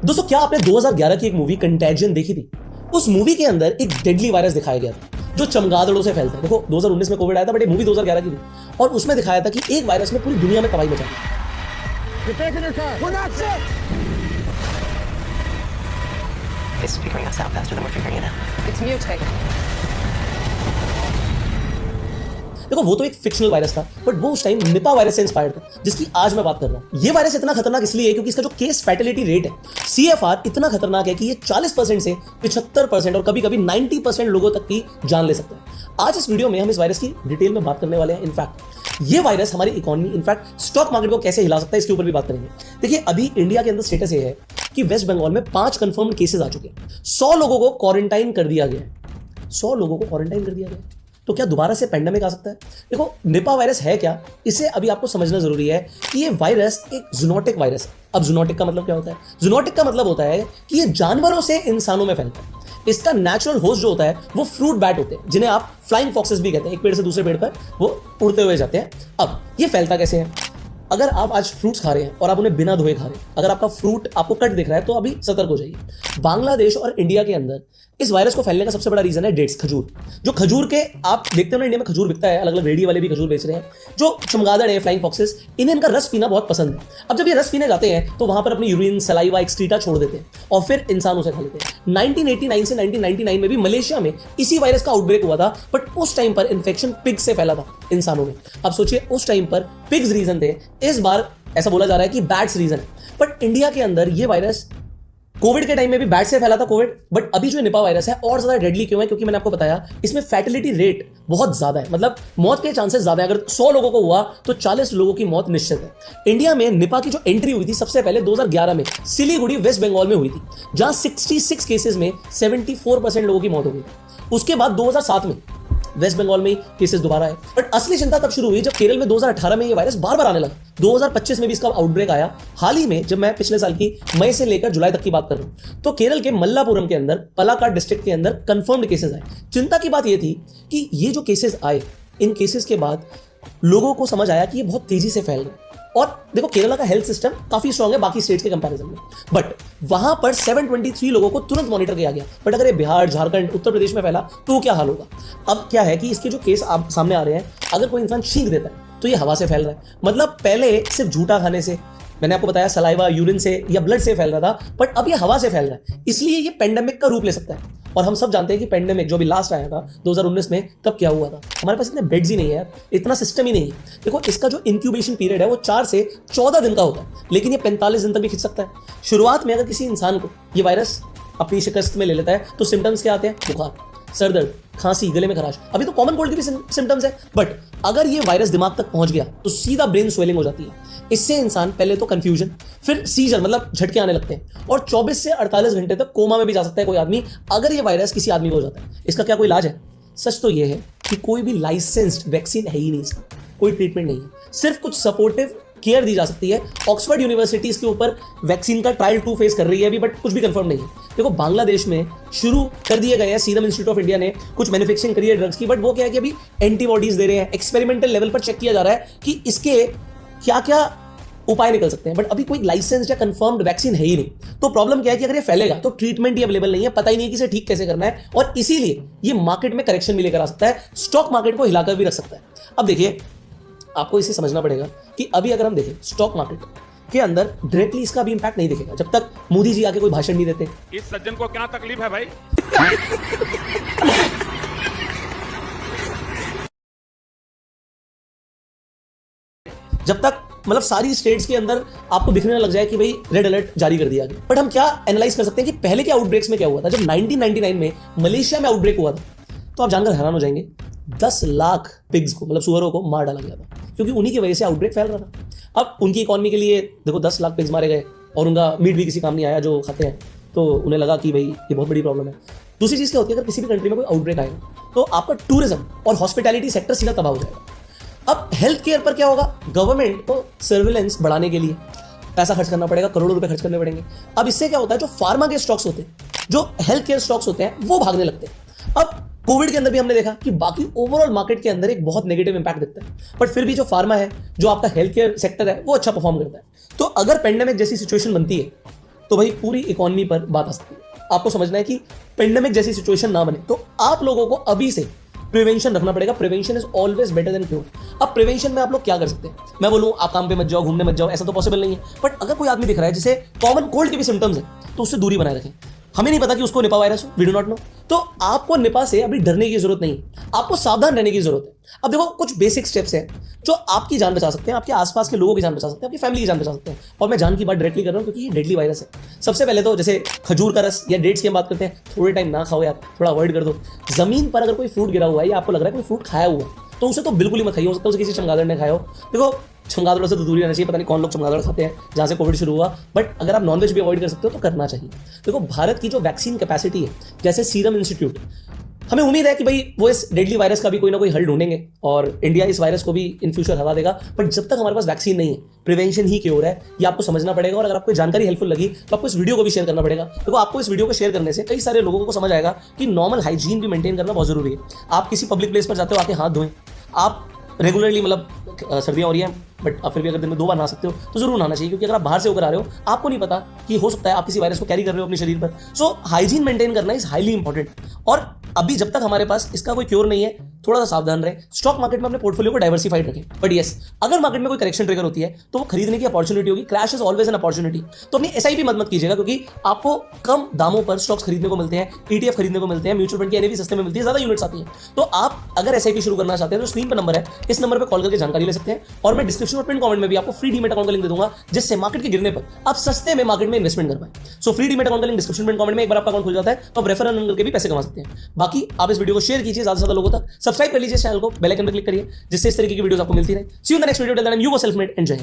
दोस्तों, क्या आपने 2011 की एक मूवी कंटैजियन देखी थी? उस मूवी के अंदर एक डेडली वायरस दिखाया गया था जो चमगादड़ों से फैलता है। देखो, 2019 में कोविड आया था, बट ये मूवी 2011 की थी और उसमें दिखाया था कि एक वायरस ने पूरी दुनिया में तबाही मचा दी। It's figuring us out faster than we're figuring it out. It's mutating. देखो, वो तो एक फिक्शनल वायरस था, बट वो उस टाइम निपा वायरस से इंस्पायर्ड था, जिसकी आज मैं बात कर रहा हूं। ये वायरस इतना खतरनाक इसलिए है क्योंकि इसका जो केस फैटिलिटी रेट है, CFR, इतना खतरनाक है कि ये 40% से 75% और कभी कभी 90% लोगों तक की जान ले सकता है। आज इस वीडियो में हम इस वायरस की डिटेल में बात करने वाले हैं। इनफैक्ट ये वायरस हमारी इकोनॉमी, इनफैक्ट स्टॉक मार्केट को कैसे हिला सकता है, इसके ऊपर भी बात करेंगे। देखिए, अभी इंडिया के अंदर स्टेटस ये है कि वेस्ट बंगाल में 5 कंफर्म्ड केसेस आ चुके हैं। 100 लोगों को क्वारंटाइन कर दिया गया है। 100 लोगों को क्वारंटाइन कर दिया गया है। तो क्या दोबारा से पेंडेमिक आ सकता है? देखो, निपा वायरस है क्या, इसे अभी आपको समझना जरूरी है कि ये वायरस एक जूनोटिक वायरस है। अब जूनोटिक का मतलब क्या होता है? जूनोटिक का मतलब होता है कि ये जानवरों से इंसानों में फैलता है। इसका नेचुरल होस्ट जो होता है वो फ्रूट बैट होते हैं, जिन्हें आप फ्लाइंग फॉक्सेस भी कहते हैं। एक पेड़ से दूसरे पेड़ पर वो उड़ते हुए जाते हैं। अब ये फैलता कैसे है? अगर आप आज फ्रूट्स खा रहे हैं और आप उन्हें बिना धोए खा रहे हैं, अगर आपका फ्रूट आपको कट दिख रहा है तो अभी सतर्क हो जाइए। बांग्लादेश और इंडिया के अंदर इस वायरस को फैलने का सबसे बड़ा रीजन है डेट्स, खजूर। जो खजूर के आप देखते हो ना, इंडिया में खजूर बिकता है, अलग अलग रेडी वाले भी खजूर बेच रहे हैं। जो चमगादड़ है, फ्लाइंग फॉक्सेस, इन्हें इनका रस पीना बहुत पसंद है। अब जब ये रस पीने जाते हैं तो वहां पर अपनी यूरिन, सलाइवा, एक्सक्रीटा छोड़ देते हैं और फिर इंसान उसे खा लेते हैं। 1989 से 1999 में भी मलेशिया में इसी वायरस का आउटब्रेक हुआ था, बट उस टाइम पर इन्फेक्शन पिग से फैला था इंसानों में। अब सोचिए, उस टाइम पर पिग्स रीजन थे, इस बार ऐसा बोला जा रहा है कि बैट्स रीजन है। बट इंडिया के अंदर ये वायरस कोविड के टाइम में भी बैट से फैला था कोविड, बट अभी जो निपा वायरस है और ज्यादा डेडली क्यों है? क्योंकि मैंने आपको बताया इसमें फैटिलिटी रेट बहुत ज्यादा है, मतलब मौत के चांसेस ज्यादा है। अगर 100 लोगों को हुआ तो 40 लोगों की मौत निश्चित है। इंडिया में निपा की जो एंट्री हुई थी सबसे पहले 2011 में सिलीगुड़ी, वेस्ट बंगाल में हुई थी, जहां 66 केसेस में 74% लोगों की मौत हो गई। उसके बाद 2007 में वेस्ट बंगाल में केसेस दोबारा है। बट असली चिंता तब शुरू हुई जब केरल में 2018 में ये वायरस बार बार आने लगा। 2025 में भी इसका आउटब्रेक आया। हाल ही में, जब मैं पिछले साल की मई से लेकर जुलाई तक की बात कर रहा हूं, तो केरल के मल्लापुरम के अंदर, पलाक्काड डिस्ट्रिक्ट के अंदर कंफर्म्ड केसेस आए। चिंता की बात यह थी कि ये जो केसेस आए, इन केसेस के बाद लोगों को समझ आया कि ये बहुत तेजी से फैल रहा है। और देखो, केरला का हेल्थ सिस्टम काफी स्ट्रांग है बाकी स्टेट्स के कंपैरिजन में, बट वहां पर 723 लोगों को तुरंत मॉनिटर किया गया। बट अगर ये बिहार, झारखंड, उत्तर प्रदेश में फैला तो क्या हाल होगा? अब क्या है कि इसके जो केस आप सामने आ रहे हैं, अगर कोई इंसान छींक देता है तो ये हवा से फैल रहा है। मतलब पहले सिर्फ झूठा खाने से, मैंने आपको बताया, सलाइवा, यूरिन से या ब्लड से फैल रहा था, बट अब ये हवा से फैल रहा है। इसलिए ये पेंडेमिक का रूप ले सकता है। और हम सब जानते हैं कि पेंडेमिक जो अभी लास्ट आया था 2019 में, तब क्या हुआ था? हमारे पास इतने बेड्स ही नहीं है, इतना सिस्टम ही नहीं है। देखो, इसका जो इंक्यूबेशन पीरियड है वो 4 से 14 दिन का होता है, लेकिन ये 45 दिन तक भी खिंच सकता है। शुरुआत में अगर किसी इंसान को ये वायरस अपनी शिकस्त में ले लेता है तो सिम्टम्स क्या आते हैं? बुखार, सर दर्द, खांसी, गले में खराश। अभी तो कॉमन कोल्ड के भी सिम्टम्स है, बट अगर ये वायरस दिमाग तक पहुंच गया तो सीधा ब्रेन स्वेलिंग हो जाती है। इससे इंसान पहले तो कंफ्यूजन, फिर सीजर, मतलब झटके आने लगते हैं, और 24 से 48 घंटे तक कोमा में भी जा सकता है कोई आदमी, अगर ये वायरस किसी आदमी को हो जाता है। इसका क्या कोई इलाज है? सच तो ये है कि कोई भी लाइसेंस्ड वैक्सीन है ही नहीं, इसका कोई ट्रीटमेंट नहीं है। सिर्फ कुछ सपोर्टिव केयर दी जा सकती है। ऑक्सफोर्ड यूनिवर्सिटी इसके ऊपर वैक्सीन का ट्रायल 2 फेज कर रही है अभी, बट कुछ भी कंफर्म नहीं है। देखो, बांग्लादेश में शुरू कर दिए गए हैं, सीरम इंस्टीट्यूट ऑफ इंडिया ने कुछ मैन्युफैक्चरिंग करी है ड्रग्स की, बट वो क्या है कि अभी एंटीबॉडीज दे रहे हैं, एक्सपेरिमेंटल लेवल पर चेक किया जा रहा है कि इसके क्या क्या उपाय निकल सकते हैं, बट अभी कोई लाइसेंस या कंफर्म्ड वैक्सीन है ही नहीं। तो प्रॉब्लम क्या है कि अगर ये फैलेगा तो ट्रीटमेंट ही अवेलेबल नहीं है, पता ही नहीं है कि इसे ठीक कैसे करना है, और इसीलिए ये मार्केट में करेक्शन भी लेकर आ सकता है, स्टॉक मार्केट को हिलाकर भी रख सकता है। अब देखिए, आपको इसे समझना पड़ेगा कि अभी अगर हम देखें स्टॉक मार्केट के अंदर, डायरेक्टली इसका भी इंपैक्ट नहीं दिखेगा जब तक मोदी जी आके कोई भाषण नहीं देते। इस सज्जन को क्या तकलीफ है भाई? जब तक मतलब सारी स्टेट्स के अंदर आपको दिखने लग जाए कि भाई रेड अलर्ट जारी कर दिया गया। बट हम क्या एनालाइज कर सकते हैं कि पहले के आउटब्रेक्स में क्या हुआ था? जब 1999 में मलेशिया में आउटब्रेक हुआ था, तो आप जानकर हैरान हो जाएंगे, 10 लाख पिग्स को, मतलब सुअरों को मार डाला गया था, क्योंकि उन्हीं की वजह से आउटब्रेक फैल रहा था। अब उनकी इकॉनमी के लिए देखो, 10 लाख पिग्स मारे गए और उनका मीट भी किसी काम नहीं आया जो खाते हैं, तो उन्हें लगा कि भाई ये बहुत बड़ी प्रॉब्लम है। दूसरी चीज़ क्या होती है, अगर किसी भी कंट्री में कोई आउटब्रेक आएगा तो आपका टूरिज्म और हॉस्पिटैलिटी सेक्टर सीधा तबाह हो जाएगा। अब हेल्थ केयर पर क्या होगा? गवर्नमेंट को सर्विलेंस बढ़ाने के लिए पैसा खर्च करना पड़ेगा, करोड़ों रुपए खर्च करने पड़ेंगे। अब इससे क्या होता है, जो फार्मा के स्टॉक्स होते हैं, जो हेल्थ केयर स्टॉक्स होते हैं, वो भागने लगते हैं। अब कोविड के अंदर भी हमने देखा कि बाकी ओवरऑल मार्केट के अंदर एक बहुत नेगेटिव इंपैक्ट दिखता है, बट फिर भी जो फार्मा है, जो आपका हेल्थ केयर सेक्टर है, वो अच्छा परफॉर्म करता है। तो अगर पेंडेमिक जैसी सिचुएशन बनती है तो भाई पूरी इकोनॉमी पर बात आ सकती है। आपको समझना है कि पेंडेमिक जैसी सिचुएशन ना बने, तो आप लोगों को अभी से प्रिवेंशन रखना पड़ेगा। Prevention is always better than cure. अब प्रिवेंशन में आप लोग क्या कर सकते हैं? मैं बोलूं आप काम पे मत जाओ, घूमने मत जाओ, ऐसा तो पॉसिबल नहीं है। बट अगर कोई आदमी दिख रहा है जिसे कॉमन कोल्ड के भी सिम्टम्स है, तो उससे दूरी बनाए रखें। हमें नहीं पता कि उसको निपा वायरस हो, वी डू नॉट नो। तो आपको निपा से अभी डरने की जरूरत नहीं, आपको सावधान रहने की जरूरत है। अब देखो कुछ बेसिक स्टेप्स हैं जो आपकी जान बचा सकते हैं, आपके आसपास के लोगों की जान बचा सकते हैं, आपकी फैमिली की जान बचा सकते हैं। और मैं जान की बात डायरेक्टली कर रहा हूं क्योंकि ये डेडली वायरस है। सबसे पहले तो जैसे खजूर का रस या डेट्स की हम बात करते हैं, थोड़े टाइम ना खाओ यार, थोड़ा अवॉइड कर दो। जमीन पर अगर कोई फ्रूट गिरा हुआ है या आपको लग रहा है कोई फ्रूट खाया हुआ है, तो उसे तो बिल्कुल ही मत खाइए। हो सकता है उसे किसी चमगादड़ ने खाया हो। देखो चमगादड़ों से तो दूरी रहना चाहिए, पता नहीं कौन लोग चमगादड़ खाते हैं जहाँ से कोविड शुरू हुआ। बट अगर आप नॉनवेज भी अवॉइड कर सकते हो तो करना चाहिए। देखो भारत की जो वैक्सीन कैपेसिटी है, जैसे सीरम इंस्टीट्यूट, हमें उम्मीद है कि भाई वो इस डेडली वायरस का भी कोई ना कोई हल ढूंढेंगे और इंडिया इस वायरस को भी इन फ्यूचर हरा देगा। बट जब तक हमारे पास वैक्सीन नहीं है, प्रिवेंशन ही क्योर है, ये आपको समझना पड़ेगा। और अगर आपको जानकारी हेल्पफुल लगी तो आपको इस वीडियो को भी शेयर करना पड़ेगा। देखो आपको इस वीडियो को शेयर करने से कई सारे लोगों को समझ आएगा कि नॉर्मल हाइजीन भी मेंटेन करना बहुत जरूरी है। आप किसी पब्लिक प्लेस पर जाते हो, आके हाथ धोएं। आप रेगुलरली, मतलब सर्दियाँ हो रही हैं बट आप फिर भी अगर दिन में 2 बार नहा सकते हो तो जरूर नहाना चाहिए, क्योंकि अगर आप बाहर से होकर आ रहे हो, आपको नहीं पता कि हो सकता है आप किसी वायरस को कैरी कर रहे हो अपने शरीर पर। सो हाइजीन मेंटेन करना इज हाईली इंपॉर्टेंट। और अभी जब तक हमारे पास इसका कोई क्योर नहीं है, थोड़ा सा सावधान रहे। स्टॉक मार्केट में अपने पोर्टफोलियो को डाइवर्सिफाइड रखें। बट यस, अगर मार्केट में कोई करेक्शन ट्रिगर होती है तो वो खरीदने की अपॉर्चुनिटी होगी। Crash is always an opportunity. तो अपनी एसआईपी मत कीजिएगा, क्योंकि आपको कम दामों पर स्टॉक्स खरीदने को मिलते हैं, ईटीएफ खरीदने को मिलते हैं, म्यूचुअल फंड की एनएवी सस्ते में मिलती है, ज्यादा यूनिट्स आती है। तो आप अगर एसआईपी शुरू करना चाहते हैं तो स्क्रीन पर नंबर है, इस नंबर पर कॉल करके जानकारी ले सकते हैं। और मैं डिस्क्रिप्शन और पिन कमेंट में भी आपको फ्री डीमैट अकाउंट का लिंक दे दूंगा, जिससे मार्केट के गिरने पर आप सस्ते में मार्केट में इन्वेस्टमेंट कर पाए। सो फ्री डीमैट अकाउंट का लिंक डिस्क्रिप्शन पिन कमेंट में, एक बार आपका अकाउंट खुल जाता है तो आप रेफर अर्न करके भी पैसे कमा सकते हैं। बाकी आप इस वीडियो को शेयर कीजिए ज्यादा से ज्यादा लोगों तक, सब्सक्राइब कर लीजिए चैनल को, बेल आइकन पर क्लिक करिए, जिससे इस तरीके की वीडियोस आपको मिलती रहे। See you in the next video, till then you were self made, enjoy.